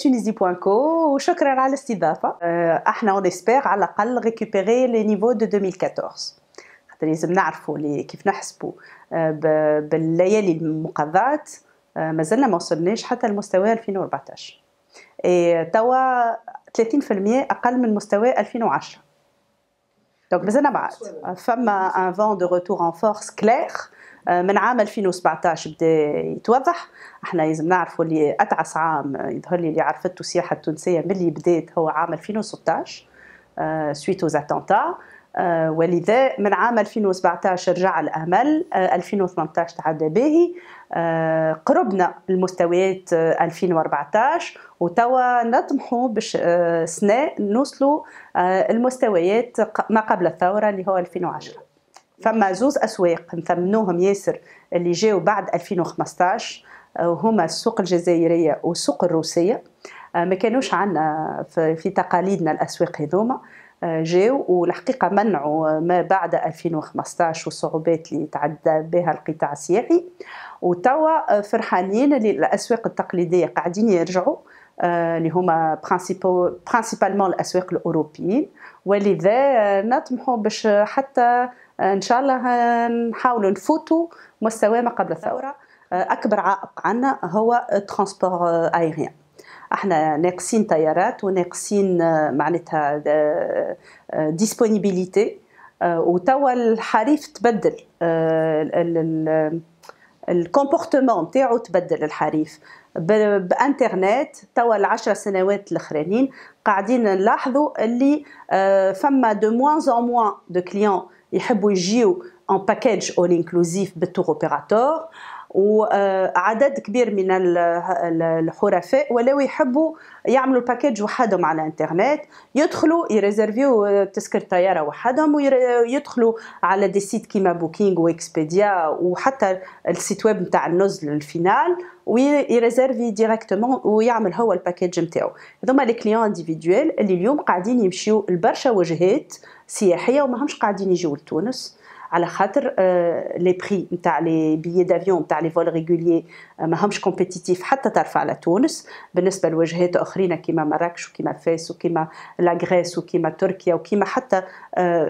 tunisie.co وشكرا على الاستضافة. احنا اون اسبير على الأقل ريكوبيري لي نيفو دو 2014 خاطر لازم نعرفوا كيف نحسبوا بالليالي المقضات مازلنا ما وصلناش حتى لمستوى 2014 توا 30% أقل من مستوى 2010 دونك مازلنا بعد فما ان فون دو روتور ان فورس كلير من عام 2017 بدا يتوضح. احنا لازم نعرفوا اللي اتعس عام يظهر لي اللي عرفته السياحه التونسيه ملي بدات هو عام 2016 سويت اوز اتونتا ولذا من عام 2017 رجع الامل 2018 تعدى باهي قربنا المستويات 2014 وتوا نطمحوا باش سنه نوصلوا المستويات ما قبل الثوره اللي هو 2010. فما زوز اسواق نثمنوهم ياسر اللي جاوا بعد 2015 وهما السوق الجزائريه والسوق الروسيه. ما كانوش عندنا في تقاليدنا الاسواق هذوما جاوا والحقيقه منعوا ما بعد 2015 والصعوبات اللي تعدى بها القطاع السياحي وتوا فرحانين اللي الاسواق التقليديه قاعدين يرجعوا اللي هما برينسيبالمون الاسواق الاوروبيين ولذا نطمحوا باش حتى ان شاء الله نحاولوا نفوتوا مستوى ما قبل الثوره. اكبر عائق عندنا هو الترانسبور ايريان. احنا ناقصين طيارات وناقصين معناتها ديسبونيبيليتي وتوا الحريف تبدل الكومبورتمون تاعو تبدل الحريف بانترنت. توا ال10 سنوات الاخرانيين قاعدين نلاحظوا اللي فما دو موان ان موان دو كليون يحبوا يجيو ان باكاج اول انكلوزيف بالتور اوبيراتور وعدد كبير من الحرفاء ولاو يحبوا يعملوا الباكيج وحدهم على الانترنت يدخلوا يريزرفيو تذكرة طياره وحدهم ويدخلوا على دي سيت كيما بوكينغ واكسبيديا وحتى السيت ويب نتاع النزل الفينال ويريزرفي ديريكتومون ويعمل هو الباكيج نتاعو. هذوما لي كليون انديفيدويل اللي اليوم قاعدين يمشيو لبرشا وجهات سياحيه وما همش قاعدين يجيو لتونس على خاطر لي بري نتاع لي بيي دافيون نتاع لي فول ريغوليي ما همش كومبيتيتيف حتى ترفع على تونس بالنسبه لوجهات اخرين كيما مراكش وكيما فاس وكيما لا غريس وكيما تركيا وكيما حتى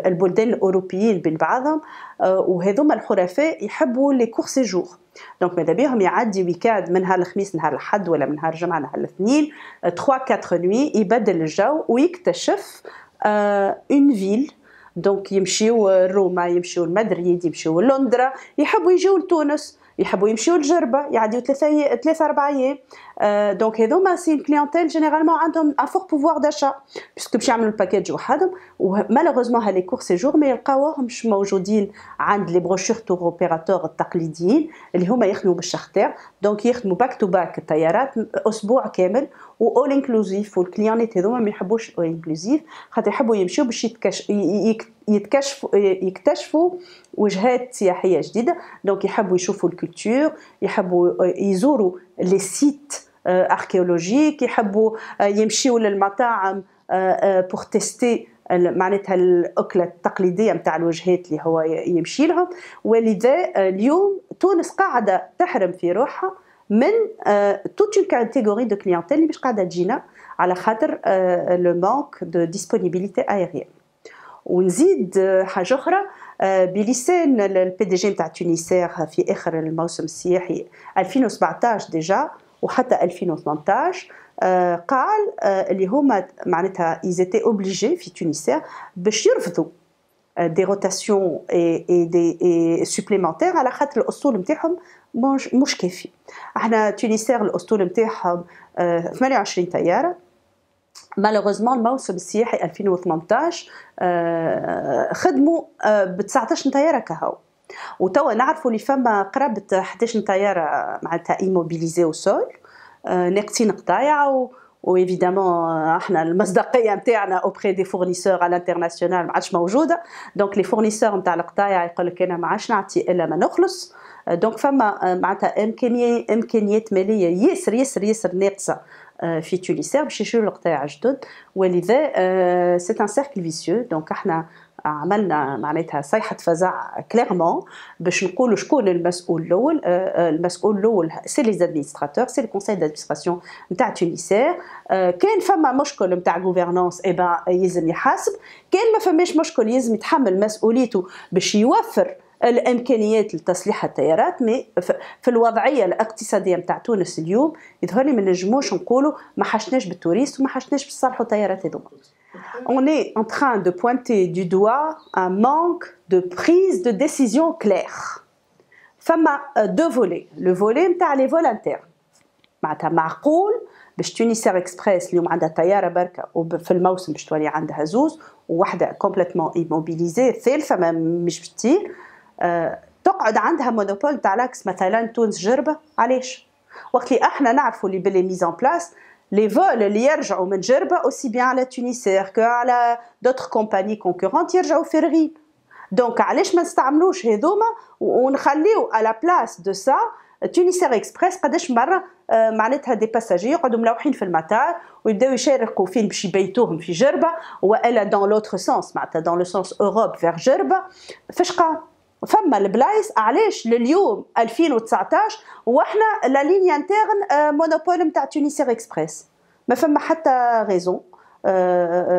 البلدان الاوروبيين بين بعضهم وهذوما الحرفاء يحبوا لي كور سيجور. دونك ماذا بيهم يعدي ويكاد من نهار الخميس نهار الحد ولا من نهار الجمعه نهار الاثنين 3 4 نوي يبدل الجو ويكتشف اون فيل. دونك يمشيو روما يمشيو لمدريد يمشيو لندرا يحبوا يجيو لتونس يحبوا يمشيو لجربه يعديو 3 4 ايام. دونك هذوما سي كليونتيل جينيرالمون عندهم ان فور بوفوار داشا باسكو باش يعملوا الباكيج وحدهم ومالوغوزمون هالي كور سيجور ما يلقاوهمش موجودين عند لي بروشور تور اوبيراتور التقليديين اللي هما يخدموا بالشارتر. دونك يخدموا باك تو باك الطيارات اسبوع كامل واول انكلوزيف والكليونيت هذوما ما يحبوش اول انكلوزيف خاطر يحبوا يمشيو باش يكتشفوا وجهات سياحيه جديده. دونك يحبوا يشوفوا الكولتور يحبوا يزوروا لي سيت اركيولوجيك يحبوا يمشيوا للمطاعم بور تيستي معناتها الاكله التقليديه نتاع الوجهات اللي هو يمشي لهم. ولذا اليوم تونس قاعده تحرم في روحها من توت اون كاتيجوري دو كليونتيل اللي مش قاعده تجينا على خاطر لو مانك دو ديسبونيبيليتي ايريان. ونزيد حاجه اخرى بلسان البي دي جي نتاع تونيسير في اخر الموسم السياحي 2017 ديجا وحتى 2018 قال اللي هما معناتها ايزيتي اوبليجي في تونيسير باش يرفضوا دي روتاسيون اي دي سوبليمونتير على خاطر الاسطول نتاعهم مش كافي. احنا تونيسير الاسطول نتاعهم 28 طياره مالوغوزمون الموسم السياحي 2018 خدموا ب 19 طياره كهو وتوا نعرفوا اللي فما قرابه 11 طياره معناتها ايموبيليزي او سول ناقصين قطايع وإيفيدامون احنا المصداقيه نتاعنا اوبري دي فورنيسور على الانترناسيونال ما عادش موجوده. دونك لي فورنيسور نتاع القطايع يقول لك انا ما عادش نعطي الا ما نخلص. دونك فما معناتها امكانيات ماليه ياسر ناقصه في تونسير باش يشريو القطايع جدد، ولذا سي ان سيركل فيسيو. دونك احنا عملنا معناتها صيحه فزع كليرمون باش نقولوا شكون المسؤول الاول. المسؤول الاول سي لي ادمينستراتور، سي الكونساي دادمنستراسيون نتاع تونسير. كان فما مشكل نتاع غوفرنانس اي با يلزم يحاسب، كان ما فماش مشكل يلزم يتحمل مسؤوليته باش يوفر الامكانيات لتصليح التيارات. مي في الوضعيه الاقتصاديه نتاع تونس اليوم يظهر لي ما نجموش نقولوا ما حشناش بالتوريست وما حشناش باش نصلحوا التيارات هذوما. On est en train de pointer du doigt un manque de prise de décision claire. فما deux volets. Le volet نتاع les vols internes. معناتها معقول باش تونسير اكسبريس اليوم عندها طياره بركه وفي الموسم باش تولي عندها زوز وواحده كومبليتمون ايموبيليزي، الثالثه مش بتطير، تقعد عندها مونوبول نتاع لاكس مثلا تونس جربه. علاش؟ وقت اللي احنا نعرفوا اللي باللي ميزان بلاس لي فول اللي يرجعوا من جربه اوسي بيان على تونسير كو على دوتر كومباني كونكورونت يرجعوا فارغين. دونك علاش ما نستعملوش هذوما ونخليو على بلاس دو سا تونسير اكسبريس؟ قداش مره معناتها دي باساجي يقعدوا ملوحين في المطار ويبداو يشاركوا فين باش يبيتوهم في جربه، والا دون لوتر سونس معناتها دون لو سونس اوروب فيغ جربه. فاش قام فما البلايص علاش لليوم 2019 واحنا لا ليني انترن مونوبول نتاع تونسير اكسبريس؟ ما فما حتى ريزون.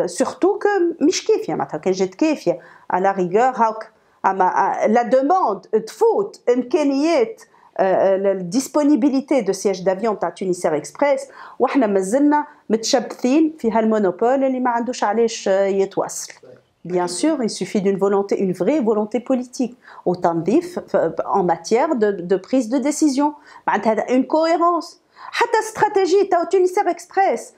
سورتو كو مش كافيه، معناتها كان جات كافيه على ريغور هاك، اما لا دوموند تفوت امكانيات الديسبونيبيليتي دو سياج دافيون تاع تونسير اكسبريس وحنا مازلنا متشبثين في هالمونوبول اللي ما عندوش علاش يتوصل. Bien sûr, il suffit d'une volonté, une vraie volonté politique au تنظيف en matière de prise de décision. معناتها une cohérence. حتى استراتيجية تاع تونسير اكسبريس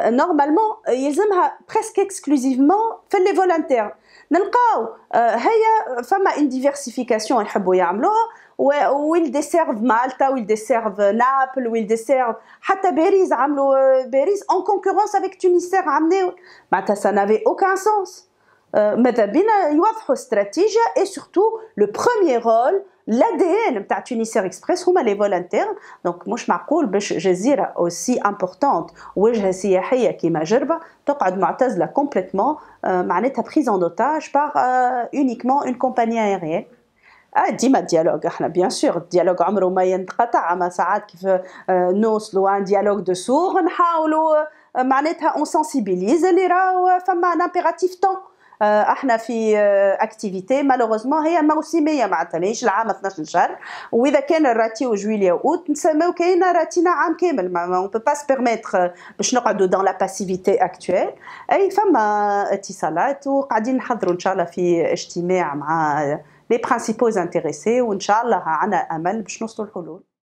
نورمالمون يلزمها بريسك اكسكلوزيفمون في لي فول انترن. نلقاو هي فما ان ديفيرسيفيكاسيون يحبوا يعملوها ويل ديسيرف مالطا ويل ديسيرف نابل ويل ديسيرف حتى باريس. عملوا باريس en concurrence avec تونسير عملوا معناتها ça n'avait aucun sens. ماذا بينا يوضحوا استراتيجيه اي سورتو لو بروميير رول l'ADN نتاع تونسير اكسبريس هما لي فول انترن. دونك مش معقول باش جزيره اوسي امبورطونت وجهه سياحيه كيما جربه تقعد معتزله كومبليتمون معناتها بريز ان اوتاج باغ اونيكمون اون كومباني ايريان. ديما الديالوج احنا بيان سور الديالوج عمره ما ينقطع، اما ساعات كيف نوصلوا ان ديالوج دو سور نحاولوا معناتها اون سنسيبيليز اللي راهو فما ان امبيراتيف طون. احنا في اكتيفيتي مالوغوزمون هي موسميه معناتها ماهيش العام 12 شهر، واذا كان الراتيو جويليا واوت نسميو كاينه راتينا عام كامل. ما اون بو با سبيرميتر باش نقعدوا دون لا باسيفيتي اكطويل. اي فما اتصالات وقاعدين نحضروا ان شاء الله في اجتماع مع لي برينسيبوز انتريسي، وان شاء الله عندنا امل باش نوصلوا الحلول.